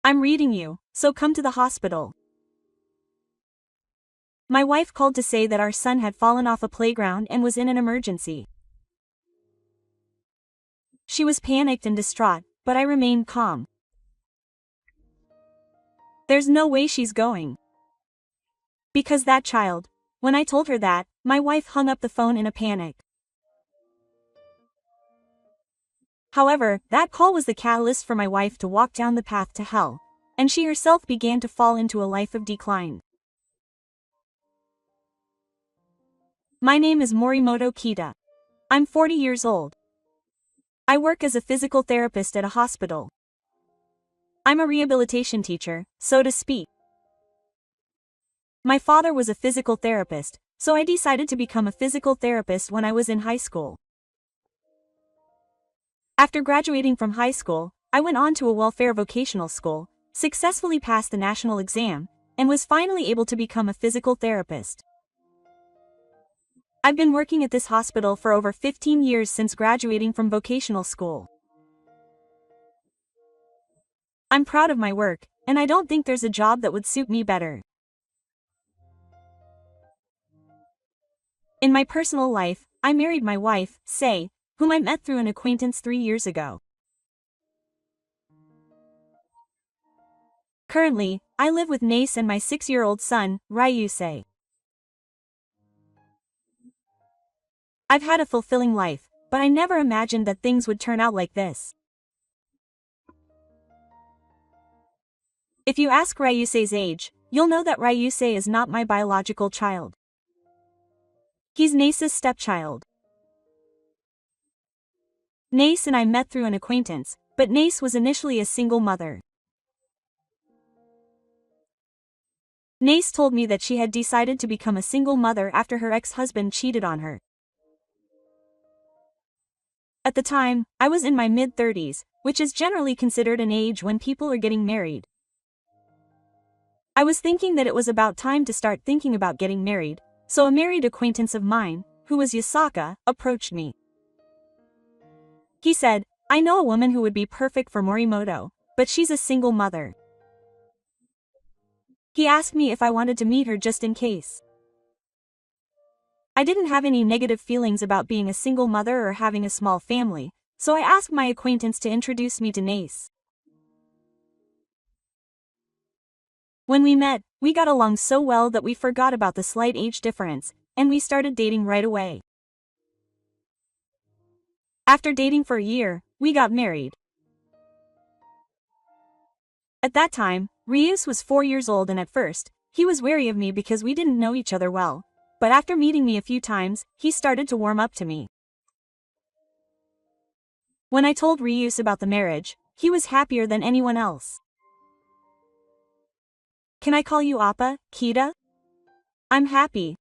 I'm reading you, so come to the hospital. My wife called to say that our son had fallen off a playground and was in an emergency. She was panicked and distraught, but I remained calm. There's no way she's going. Because that child. When I told her that, my wife hung up the phone in a panic. However, that call was the catalyst for my wife to walk down the path to hell, and she herself began to fall into a life of decline. My name is Morimoto Kita. I'm 40 years old. I work as a physical therapist at a hospital. I'm a rehabilitation teacher, so to speak. My father was a physical therapist, so I decided to become a physical therapist when I was in high school. After graduating from high school, I went on to a welfare vocational school, successfully passed the national exam, and was finally able to become a physical therapist. I've been working at this hospital for over 15 years since graduating from vocational school. I'm proud of my work, and I don't think there's a job that would suit me better. In my personal life, I married my wife, Sei, whom I met through an acquaintance 3 years ago. Currently, I live with Nace and my 6-year-old son, Ryusei. I've had a fulfilling life, but I never imagined that things would turn out like this. If you ask Ryusei's age, you'll know that Ryusei is not my biological child. He's Nace's stepchild. Nace and I met through an acquaintance, but Nace was initially a single mother. Nace told me that she had decided to become a single mother after her ex-husband cheated on her. At the time, I was in my mid-30s, which is generally considered an age when people are getting married. I was thinking that it was about time to start thinking about getting married, so a married acquaintance of mine, who was Yasaka, approached me. He said, I know a woman who would be perfect for Morimoto, but she's a single mother. He asked me if I wanted to meet her just in case. I didn't have any negative feelings about being a single mother or having a small family, so I asked my acquaintance to introduce me to Nace. When we met, we got along so well that we forgot about the slight age difference, and we started dating right away. After dating for a year, we got married. At that time, Ryus was 4 years old and at first, he was wary of me because we didn't know each other well, but after meeting me a few times, he started to warm up to me. When I told Ryus about the marriage, he was happier than anyone else. Can I call you Appa, Kita? I'm happy.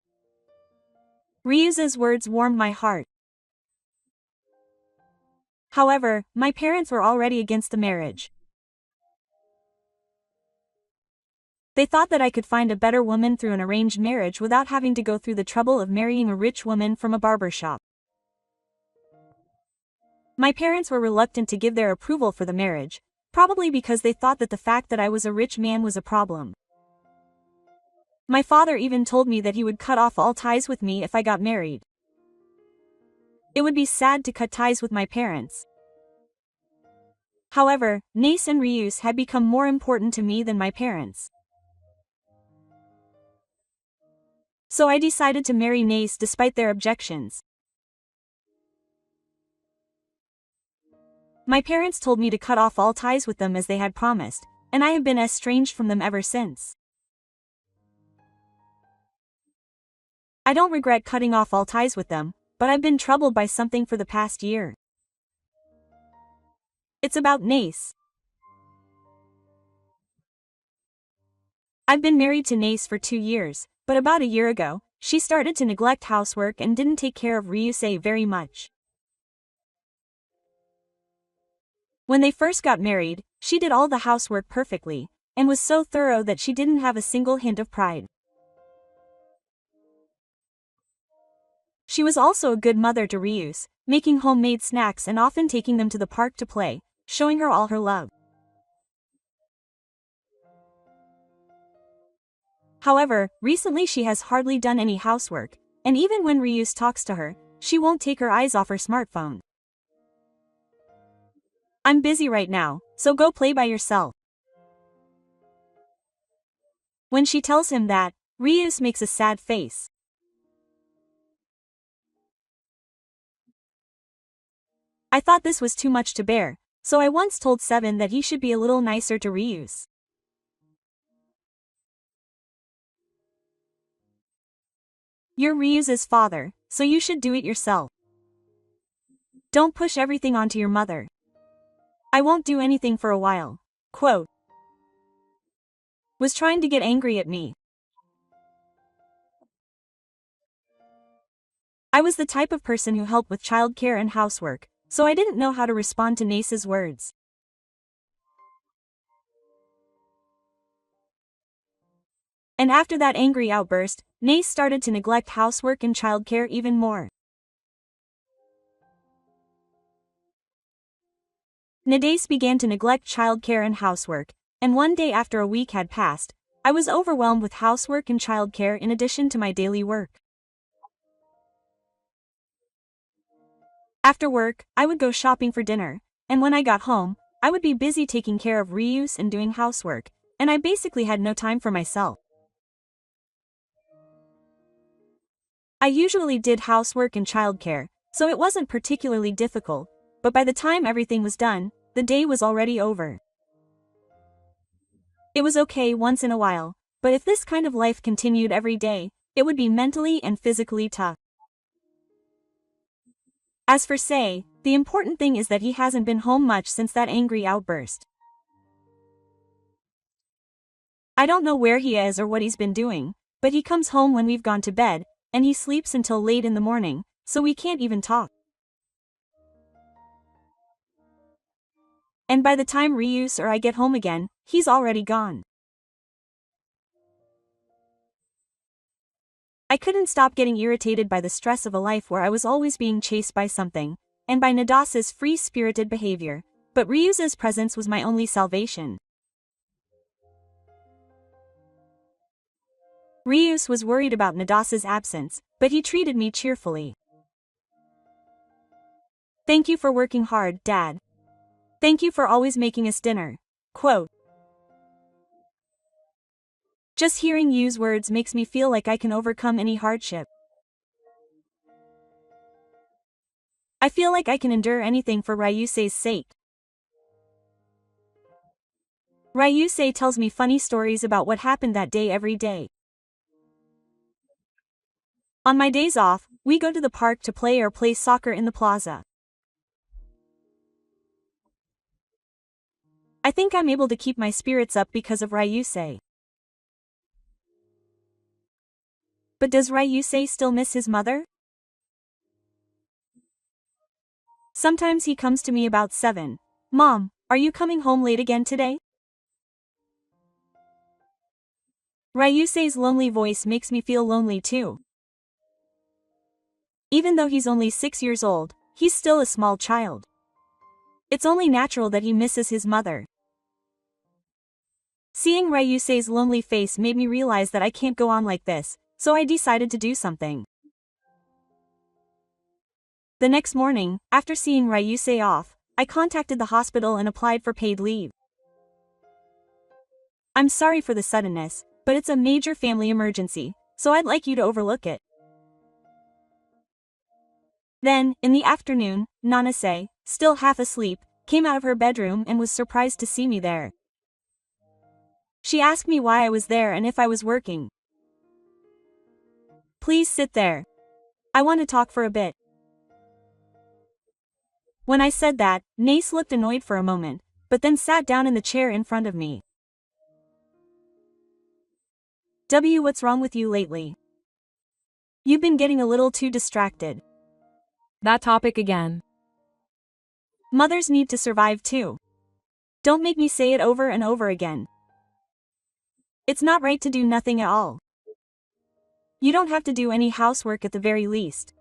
Ryus's words warmed my heart. However, my parents were already against the marriage. They thought that I could find a better woman through an arranged marriage without having to go through the trouble of marrying a rich woman from a barber shop. My parents were reluctant to give their approval for the marriage, probably because they thought that the fact that I was a rich man was a problem. My father even told me that he would cut off all ties with me if I got married. It would be sad to cut ties with my parents. However, Nace and Ryus had become more important to me than my parents. So I decided to marry Nace despite their objections. My parents told me to cut off all ties with them as they had promised, and I have been estranged from them ever since. I don't regret cutting off all ties with them, but I've been troubled by something for the past year. It's about Nace. I've been married to Nace for 2 years, but about a year ago, she started to neglect housework and didn't take care of Ryusei very much. When they first got married, she did all the housework perfectly, and was so thorough that she didn't have a single hint of pride. She was also a good mother to Ryus, making homemade snacks and often taking them to the park to play, showing her all her love. However, recently she has hardly done any housework, and even when Ryus talks to her, she won't take her eyes off her smartphone. I'm busy right now, so go play by yourself. When she tells him that, Ryus makes a sad face. I thought this was too much to bear, so I once told Seven that he should be a little nicer to Ryus. You're Ryus's father, so you should do it yourself. Don't push everything onto your mother. I won't do anything for a while. Quote. Was trying to get angry at me. I was the type of person who helped with childcare and housework, so I didn't know how to respond to Nace's words. And after that angry outburst, Nace started to neglect housework and childcare even more. Nace began to neglect childcare and housework, and one day after a week had passed, I was overwhelmed with housework and childcare in addition to my daily work. After work, I would go shopping for dinner, and when I got home, I would be busy taking care of Ryus and doing housework, and I basically had no time for myself. I usually did housework and childcare, so it wasn't particularly difficult, but by the time everything was done, the day was already over. It was okay once in a while, but if this kind of life continued every day, it would be mentally and physically tough. As for Sei, the important thing is that he hasn't been home much since that angry outburst. I don't know where he is or what he's been doing, but he comes home when we've gone to bed, and he sleeps until late in the morning, so we can't even talk. And by the time Ryus or I get home again, he's already gone. I couldn't stop getting irritated by the stress of a life where I was always being chased by something, and by Nadasa's free-spirited behavior, but Ryus's presence was my only salvation. Ryus was worried about Nadasa's absence, but he treated me cheerfully. Thank you for working hard, Dad. Thank you for always making us dinner. Quote. Just hearing Yu's words makes me feel like I can overcome any hardship. I feel like I can endure anything for Ryusei's sake. Ryusei tells me funny stories about what happened that day every day. On my days off, we go to the park to play or play soccer in the plaza. I think I'm able to keep my spirits up because of Ryusei. But does Ryusei still miss his mother? Sometimes he comes to me about 7. Mom, are you coming home late again today? Ryusei's lonely voice makes me feel lonely too. Even though he's only 6 years old, he's still a small child. It's only natural that he misses his mother. Seeing Ryusei's lonely face made me realize that I can't go on like this, so I decided to do something. The next morning, after seeing Ryusei off, I contacted the hospital and applied for paid leave. I'm sorry for the suddenness, but it's a major family emergency, so I'd like you to overlook it. Then, in the afternoon, Nanase, still half asleep, came out of her bedroom and was surprised to see me there. She asked me why I was there and if I was working. Please sit there. I want to talk for a bit. When I said that, Nace looked annoyed for a moment, but then sat down in the chair in front of me. What's wrong with you lately? You've been getting a little too distracted. That topic again. Mothers need to survive too. Don't make me say it over and over again. It's not right to do nothing at all. You don't have to do any housework at the very least.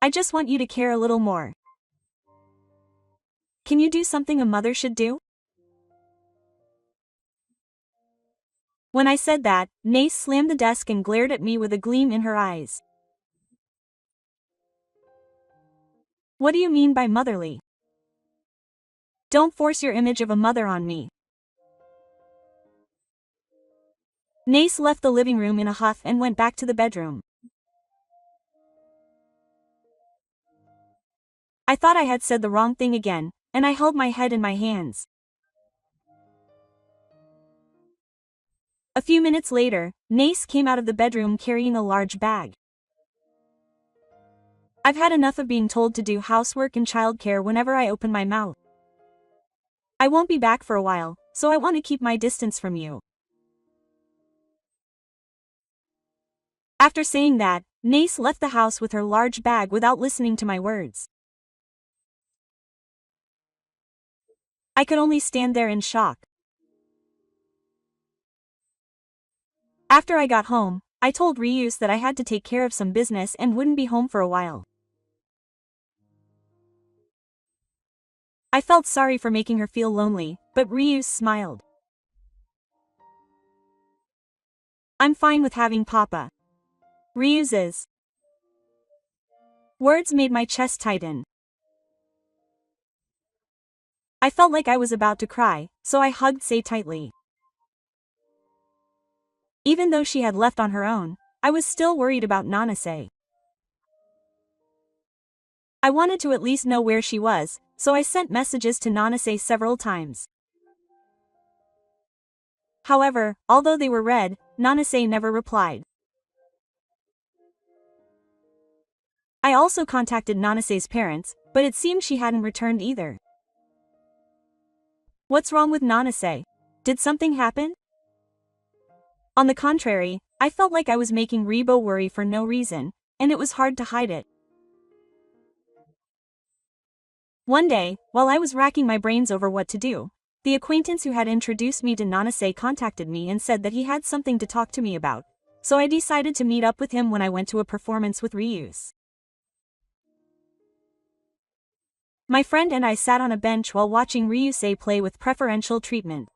I just want you to care a little more. Can you do something a mother should do? When I said that, Nace slammed the desk and glared at me with a gleam in her eyes. What do you mean by motherly? Don't force your image of a mother on me. Nace left the living room in a huff and went back to the bedroom. I thought I had said the wrong thing again, and I held my head in my hands. A few minutes later, Nace came out of the bedroom carrying a large bag. I've had enough of being told to do housework and childcare whenever I open my mouth. I won't be back for a while, so I want to keep my distance from you. After saying that, Nace left the house with her large bag without listening to my words. I could only stand there in shock. After I got home, I told Ryus that I had to take care of some business and wouldn't be home for a while. I felt sorry for making her feel lonely, but Ryus smiled. I'm fine with having Papa. Ryus's words made my chest tighten. I felt like I was about to cry, so I hugged Sei tightly. Even though she had left on her own, I was still worried about Nanase. I wanted to at least know where she was, so I sent messages to Nanase several times. However, although they were read, Nanase never replied. I also contacted Nanase's parents, but it seemed she hadn't returned either. What's wrong with Nanase? Did something happen? On the contrary, I felt like I was making Rebo worry for no reason, and it was hard to hide it. One day, while I was racking my brains over what to do, the acquaintance who had introduced me to Nanase contacted me and said that he had something to talk to me about, so I decided to meet up with him when I went to a performance with Ryus. My friend and I sat on a bench while watching Ryusei play with preferential treatment.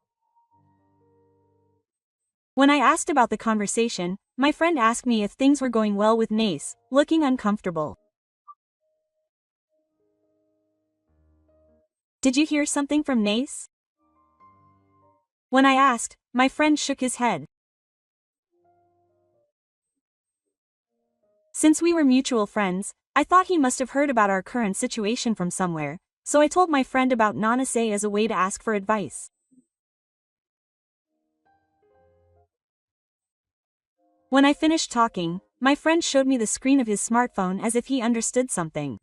When I asked about the conversation, my friend asked me if things were going well with Nace, looking uncomfortable. Did you hear something from Nace? When I asked, my friend shook his head. Since we were mutual friends, I thought he must have heard about our current situation from somewhere, so I told my friend about Nanase as a way to ask for advice. When I finished talking, my friend showed me the screen of his smartphone as if he understood something.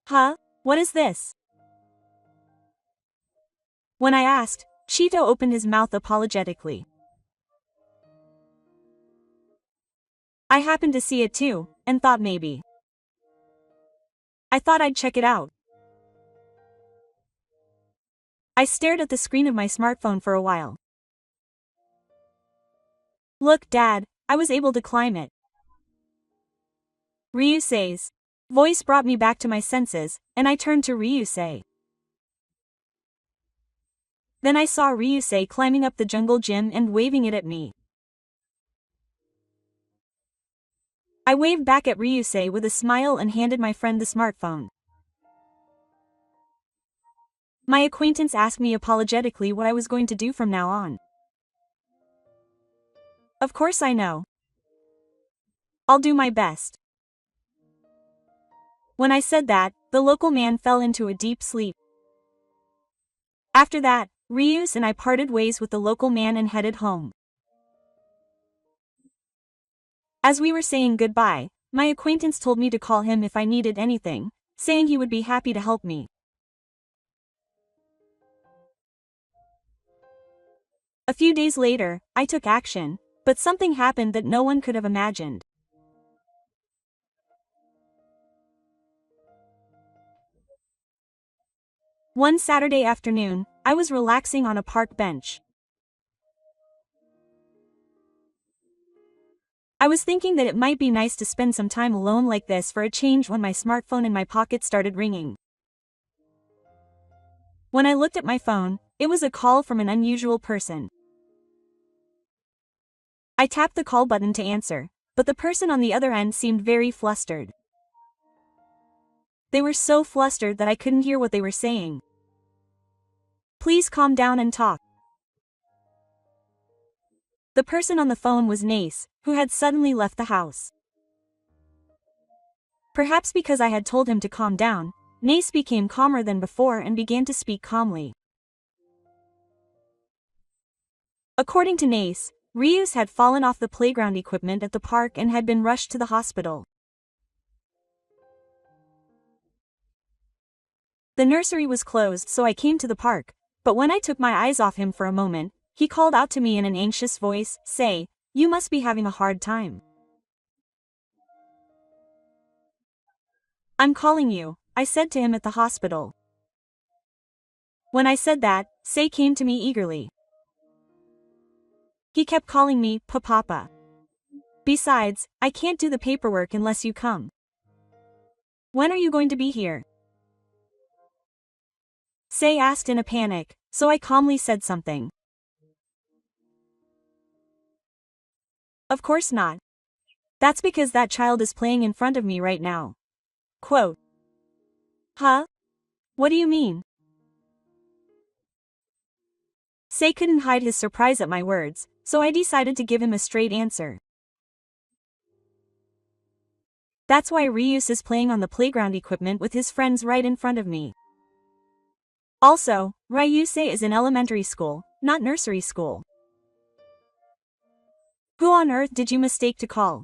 Huh? What is this? When I asked, Chito opened his mouth apologetically. I happened to see it too, and thought maybe. I thought I'd check it out. I stared at the screen of my smartphone for a while. Look, Dad, I was able to climb it. Ryusei's voice brought me back to my senses, and I turned to Ryusei. Then I saw Ryusei climbing up the jungle gym and waving it at me. I waved back at Ryusei with a smile and handed my friend the smartphone. My acquaintance asked me apologetically what I was going to do from now on. Of course I know. I'll do my best. When I said that, the local man fell into a deep sleep. After that, Ryus and I parted ways with the local man and headed home. As we were saying goodbye, my acquaintance told me to call him if I needed anything, saying he would be happy to help me. A few days later, I took action, but something happened that no one could have imagined. One Saturday afternoon, I was relaxing on a park bench. I was thinking that it might be nice to spend some time alone like this for a change when my smartphone in my pocket started ringing. When I looked at my phone, it was a call from an unusual person. I tapped the call button to answer, but the person on the other end seemed very flustered. They were so flustered that I couldn't hear what they were saying. Please calm down and talk. The person on the phone was Nace, who had suddenly left the house. Perhaps because I had told him to calm down, Nace became calmer than before and began to speak calmly. According to Nace, Ryus had fallen off the playground equipment at the park and had been rushed to the hospital. The nursery was closed, so I came to the park, but when I took my eyes off him for a moment, he called out to me in an anxious voice, "Say, you must be having a hard time. I'm calling you," I said to him at the hospital. When I said that, Say came to me eagerly. He kept calling me Papa. Besides, I can't do the paperwork unless you come. When are you going to be here? Say asked in a panic, so I calmly said something. Of course not. That's because that child is playing in front of me right now. Quote. Huh? What do you mean? Say couldn't hide his surprise at my words, so I decided to give him a straight answer. That's why Ryus is playing on the playground equipment with his friends right in front of me. Also, Ryusei is in elementary school, not nursery school. Who on earth did you mistake to call?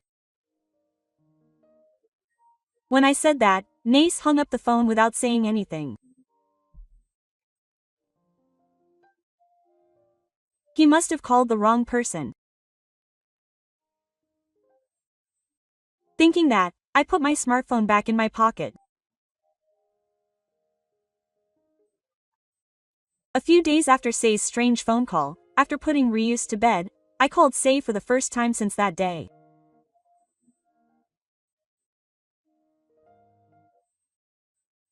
When I said that, Nace hung up the phone without saying anything. He must have called the wrong person. Thinking that, I put my smartphone back in my pocket. A few days after Say's strange phone call, after putting Ryus to bed, I called Say for the first time since that day.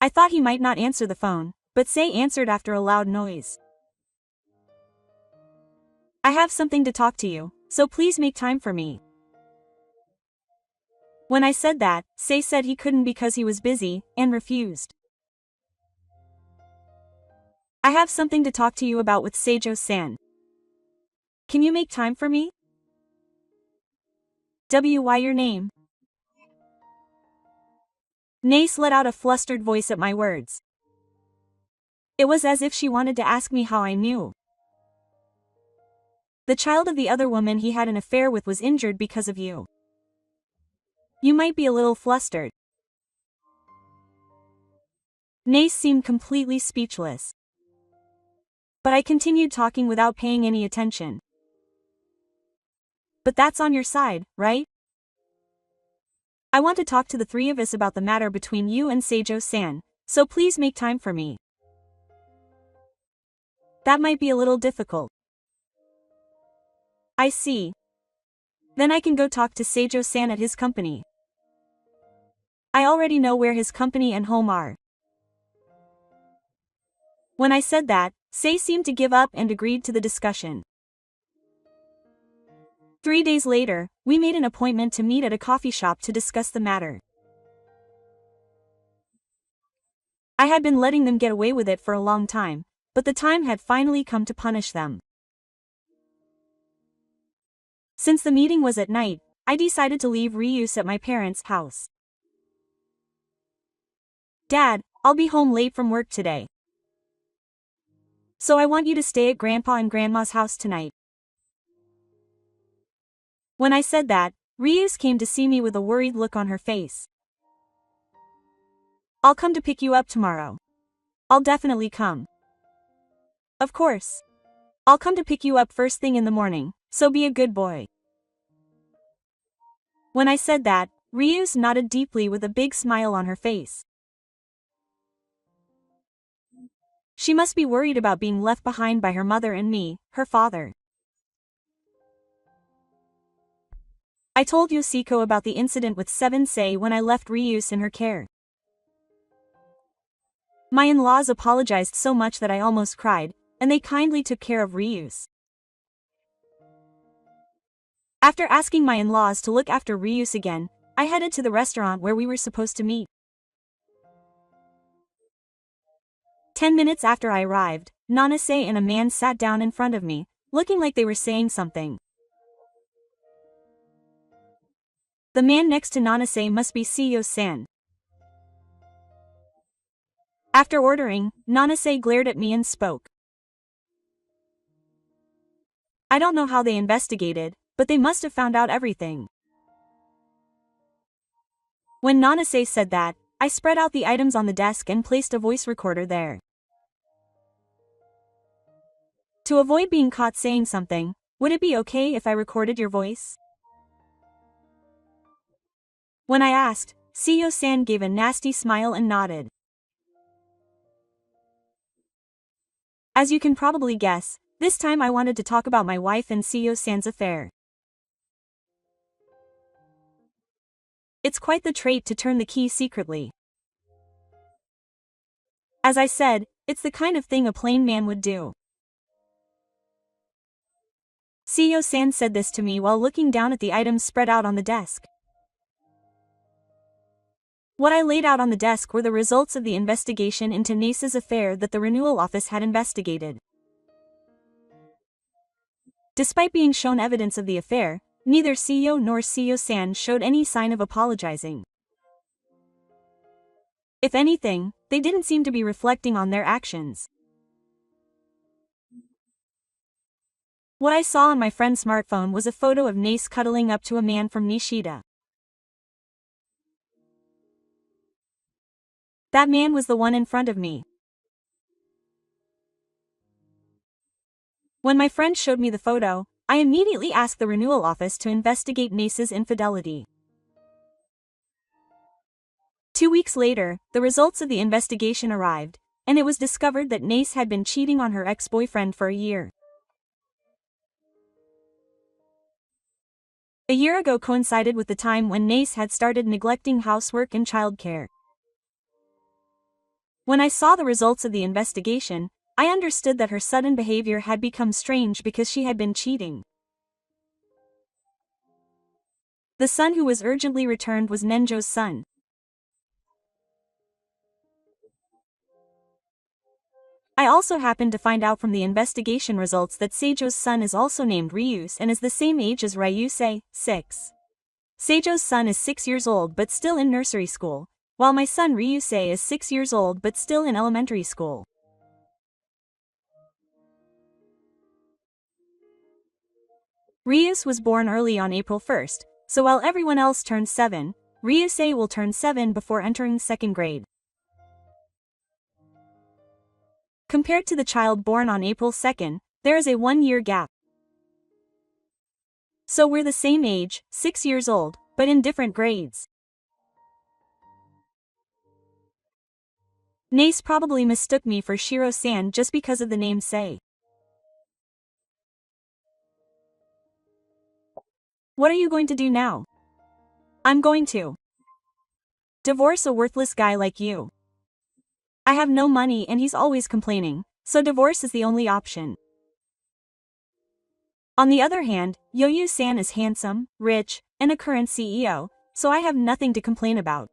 I thought he might not answer the phone, but Say answered after a loud noise. I have something to talk to you, so please make time for me. When I said that, Say said he couldn't because he was busy, and refused. I have something to talk to you about with Seijo-san. Can you make time for me? Why your name? Nace let out a flustered voice at my words. It was as if she wanted to ask me how I knew. The child of the other woman he had an affair with was injured because of you. You might be a little flustered. Nace seemed completely speechless. But I continued talking without paying any attention. But that's on your side, right? I want to talk to the three of us about the matter between you and Seijo-san, so please make time for me. That might be a little difficult. I see. Then I can go talk to Seijo-san at his company. I already know where his company and home are. When I said that, Say seemed to give up and agreed to the discussion. 3 days later, we made an appointment to meet at a coffee shop to discuss the matter. I had been letting them get away with it for a long time, but the time had finally come to punish them. Since the meeting was at night, I decided to leave Ryus at my parents' house. Dad, I'll be home late from work today. So I want you to stay at Grandpa and Grandma's house tonight. When I said that, Ryus came to see me with a worried look on her face. I'll come to pick you up tomorrow. I'll definitely come. Of course. I'll come to pick you up first thing in the morning, so be a good boy. When I said that, Ryus nodded deeply with a big smile on her face. She must be worried about being left behind by her mother and me, her father. I told Yoshiko about the incident with Sei when I left Ryus in her care. My in-laws apologized so much that I almost cried, and they kindly took care of Ryus. After asking my in-laws to look after Ryus again, I headed to the restaurant where we were supposed to meet. 10 minutes after I arrived, Nanase and a man sat down in front of me, looking like they were saying something. The man next to Nanase must be Seiyou-san. After ordering, Nanase glared at me and spoke. I don't know how they investigated, but they must have found out everything. When Nanase said that, I spread out the items on the desk and placed a voice recorder there. To avoid being caught saying something, would it be okay if I recorded your voice? When I asked, Seiyou-san gave a nasty smile and nodded. As you can probably guess, this time I wanted to talk about my wife and Seiyou-san's affair. It's quite the trait to turn the key secretly. As I said, it's the kind of thing a plain man would do. Seiyou-san said this to me while looking down at the items spread out on the desk. What I laid out on the desk were the results of the investigation into Nace's affair that the renewal office had investigated. Despite being shown evidence of the affair, neither Seiyou nor Seiyou-san showed any sign of apologizing. If anything, they didn't seem to be reflecting on their actions. What I saw on my friend's smartphone was a photo of Nace cuddling up to a man from Nishida. That man was the one in front of me. When my friend showed me the photo, I immediately asked the renewal office to investigate Nace's infidelity. 2 weeks later, the results of the investigation arrived, and it was discovered that Nace had been cheating on her ex-boyfriend for a year. A year ago coincided with the time when Nace had started neglecting housework and childcare. When I saw the results of the investigation, I understood that her sudden behavior had become strange because she had been cheating. The son who was urgently returned was Nenjo's son. I also happened to find out from the investigation results that Seijo's son is also named Ryus and is the same age as Ryusei, 6. Seijo's son is 6 years old but still in nursery school, while my son Ryusei is 6 years old but still in elementary school. Ryus was born early on April 1st, so while everyone else turned 7, Ryusei will turn 7 before entering 2nd grade. Compared to the child born on April 2nd, there is a 1-year gap. So we're the same age, 6 years old, but in different grades. Nace probably mistook me for Shiro-san just because of the name Sei. What are you going to do now? I'm going to divorce a worthless guy like you. I have no money and he's always complaining, so divorce is the only option. On the other hand, Yoyu-san is handsome, rich, and a current CEO, so I have nothing to complain about.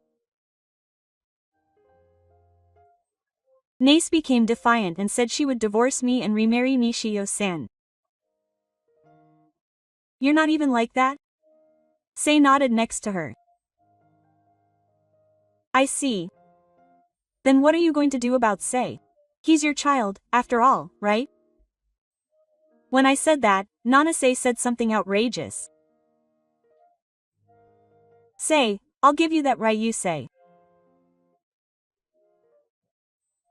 Nace became defiant and said she would divorce me and remarry Nishio-san. You're not even like that? Sei nodded next to her. I see. Then what are you going to do about Sei? He's your child, after all, right? When I said that, Nanase said something outrageous. Sei, I'll give you that Ryusei.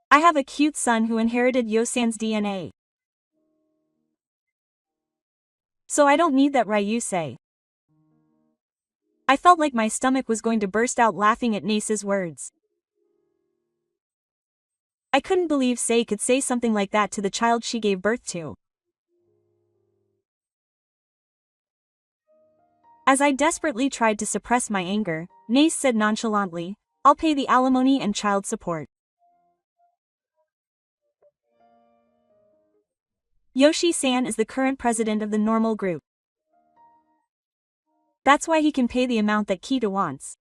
I have a cute son who inherited Yosan's DNA. So I don't need that Ryusei. I felt like my stomach was going to burst out laughing at Nace's words. I couldn't believe Sei could say something like that to the child she gave birth to. As I desperately tried to suppress my anger, Nace said nonchalantly, I'll pay the alimony and child support. Yoshi-san is the current president of the normal group. That's why he can pay the amount that Kita wants.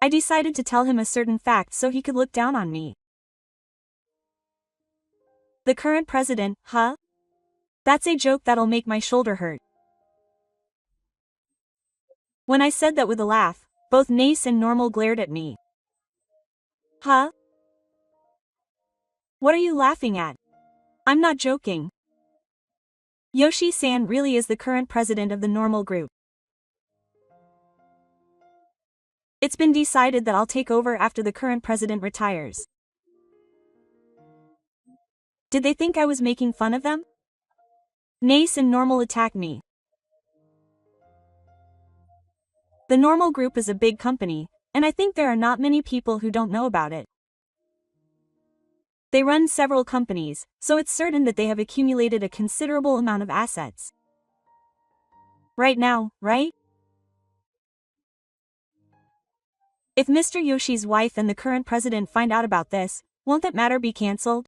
I decided to tell him a certain fact so he could look down on me. The current president, huh? That's a joke that'll make my shoulder hurt. When I said that with a laugh, both Nace and Normal glared at me. Huh? What are you laughing at? I'm not joking. Yoshi-san really is the current president of the normal group. It's been decided that I'll take over after the current president retires. Did they think I was making fun of them? Nace and Normal attacked me. The normal group is a big company, and I think there are not many people who don't know about it. They run several companies, so it's certain that they have accumulated a considerable amount of assets. Right now, right? If Mr. Yoshi's wife and the current president find out about this, won't that matter be cancelled?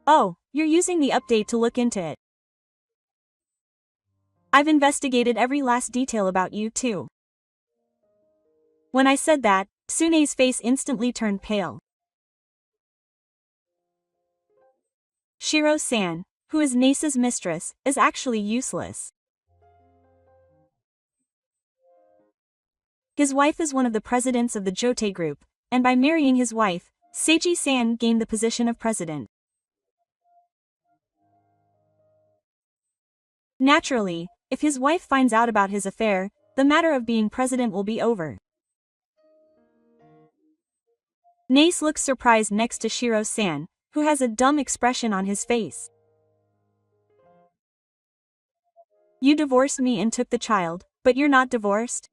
Oh, you're using the update to look into it. I've investigated every last detail about you too. When I said that, Tsune's face instantly turned pale. Shiro-san, who is Nace's mistress, is actually useless. His wife is one of the presidents of the Jote group, and by marrying his wife, Seiji-san gained the position of president. Naturally, if his wife finds out about his affair, the matter of being president will be over. Nace looks surprised next to Shiro-san, who has a dumb expression on his face. You divorced me and took the child, but you're not divorced?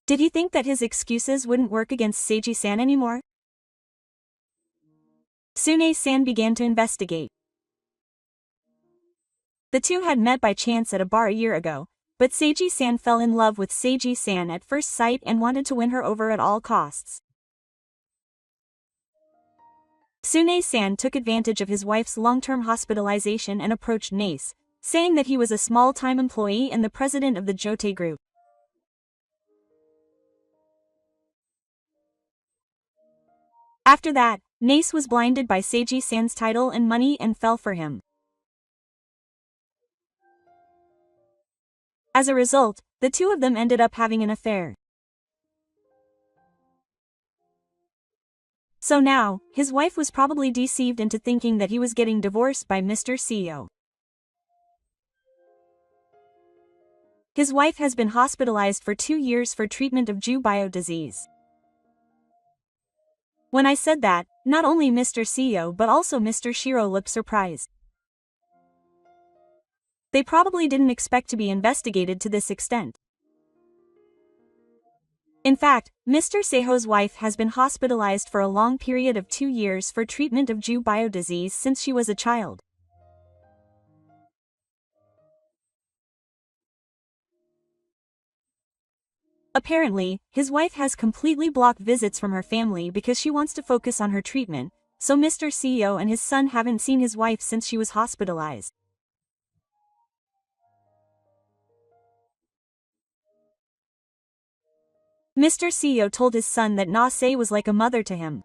Did he think that his excuses wouldn't work against Seiji-san anymore? Tsune-san began to investigate. The two had met by chance at a bar a year ago, but Seiji-san fell in love with Seiji-san at first sight and wanted to win her over at all costs. Tsune-san took advantage of his wife's long-term hospitalization and approached Nace, saying that he was a small-time employee and the president of the Jote group. After that, Nace was blinded by Seiji-san's title and money and fell for him. As a result, the two of them ended up having an affair. So now, his wife was probably deceived into thinking that he was getting divorced by Mr. CEO. His wife has been hospitalized for 2 years for treatment of Jubio disease. When I said that, not only Mr. CEO but also Mr. Shiro looked surprised. They probably didn't expect to be investigated to this extent. In fact, Mr. Seiho's wife has been hospitalized for a long period of 2 years for treatment of Jubio disease since she was a child. Apparently, his wife has completely blocked visits from her family because she wants to focus on her treatment, so Mr. CEO and his son haven't seen his wife since she was hospitalized. Mr. CEO told his son that Nase was like a mother to him.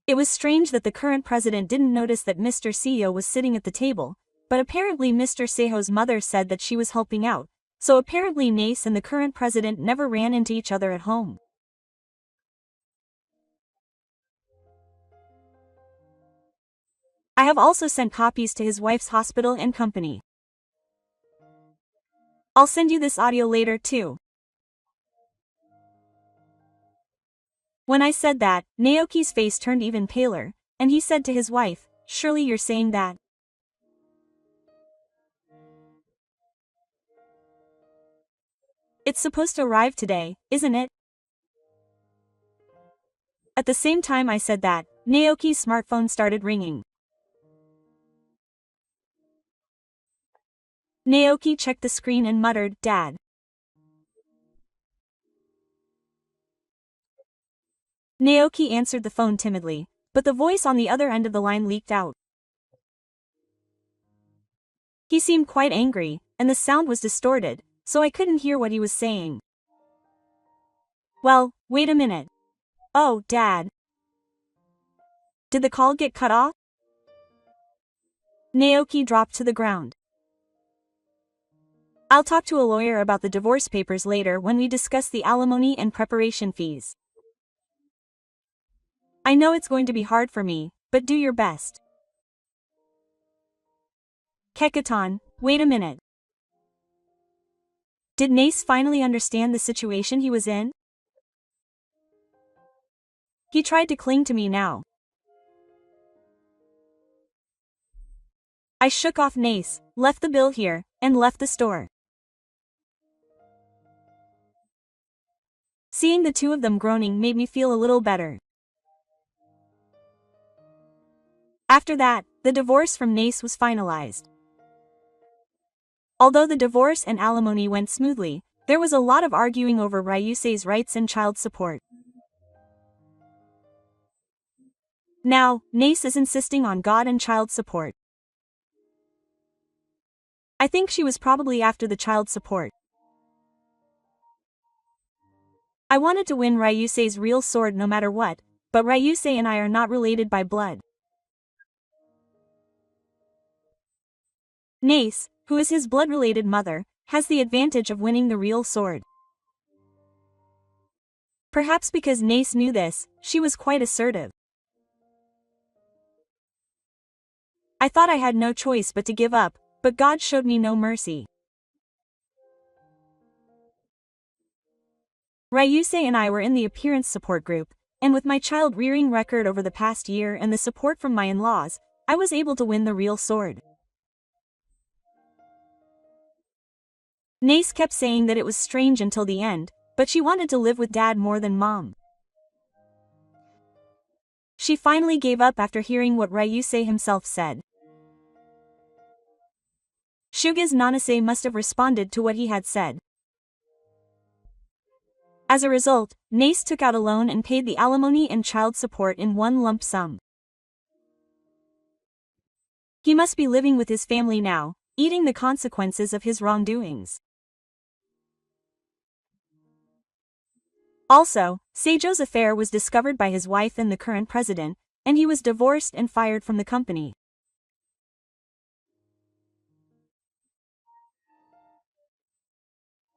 It was strange that the current president didn't notice that Mr. CEO was sitting at the table, but apparently Mr. Seiho's mother said that she was helping out, so apparently Nace and the current president never ran into each other at home. I have also sent copies to his wife's hospital and company. I'll send you this audio later too. When I said that, Naoki's face turned even paler, and he said to his wife, "Surely you're saying that?" It's supposed to arrive today, isn't it? At the same time I said that, Naoki's smartphone started ringing. Naoki checked the screen and muttered, "Dad." Naoki answered the phone timidly, but the voice on the other end of the line leaked out. He seemed quite angry, and the sound was distorted, so I couldn't hear what he was saying. Well, wait a minute. Oh, Dad. Did the call get cut off? Naoki dropped to the ground. I'll talk to a lawyer about the divorce papers later when we discuss the alimony and preparation fees. I know it's going to be hard for me, but do your best. Kekatan, wait a minute. Did Nace finally understand the situation he was in? He tried to cling to me now. I shook off Nace, left the bill here, and left the store. Seeing the two of them groaning made me feel a little better. After that, the divorce from Nace was finalized. Although the divorce and alimony went smoothly, there was a lot of arguing over Ryusei's rights and child support. Now, Nace is insisting on God and child support. I think she was probably after the child support. I wanted to win Ryusei's real sword no matter what, but Ryusei and I are not related by blood. Nace, who is his blood-related mother, has the advantage of winning the real sword. Perhaps because Nace knew this, she was quite assertive. I thought I had no choice but to give up, but God showed me no mercy. Ryusei and I were in the appearance support group, and with my child-rearing record over the past year and the support from my in-laws, I was able to win the real sword. Nace kept saying that it was strange until the end, but she wanted to live with Dad more than Mom. She finally gave up after hearing what Ryusei himself said. Shuga's Nanase must have responded to what he had said. As a result, Nace took out a loan and paid the alimony and child support in one lump sum. He must be living with his family now, eating the consequences of his wrongdoings. Also, Seijo's affair was discovered by his wife and the current president, and he was divorced and fired from the company.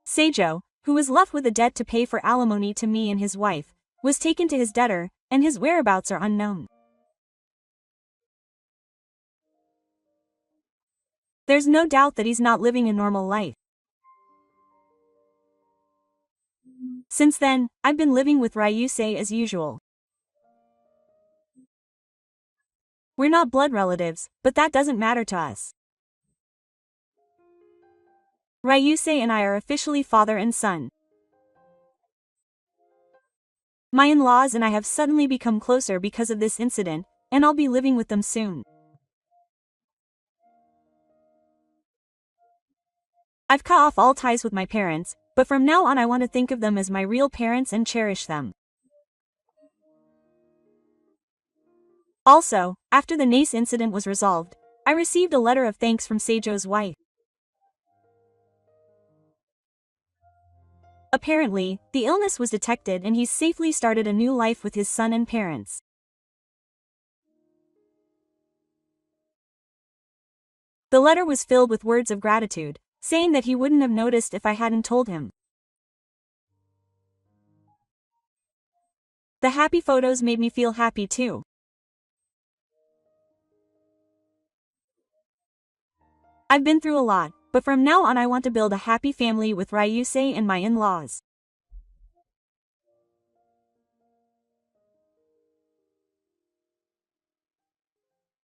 Seijo, who was left with a debt to pay for alimony to me and his wife, was taken to his debtor, and his whereabouts are unknown. There's no doubt that he's not living a normal life. Since then, I've been living with Ryusei as usual. We're not blood relatives, but that doesn't matter to us. Ryusei and I are officially father and son. My in-laws and I have suddenly become closer because of this incident, and I'll be living with them soon. I've cut off all ties with my parents, but from now on I want to think of them as my real parents and cherish them. Also, after the Nace incident was resolved, I received a letter of thanks from Seijo's wife. Apparently, the illness was detected and he's safely started a new life with his son and parents. The letter was filled with words of gratitude, saying that he wouldn't have noticed if I hadn't told him. The happy photos made me feel happy too. I've been through a lot, but from now on I want to build a happy family with Ryusei and my in-laws.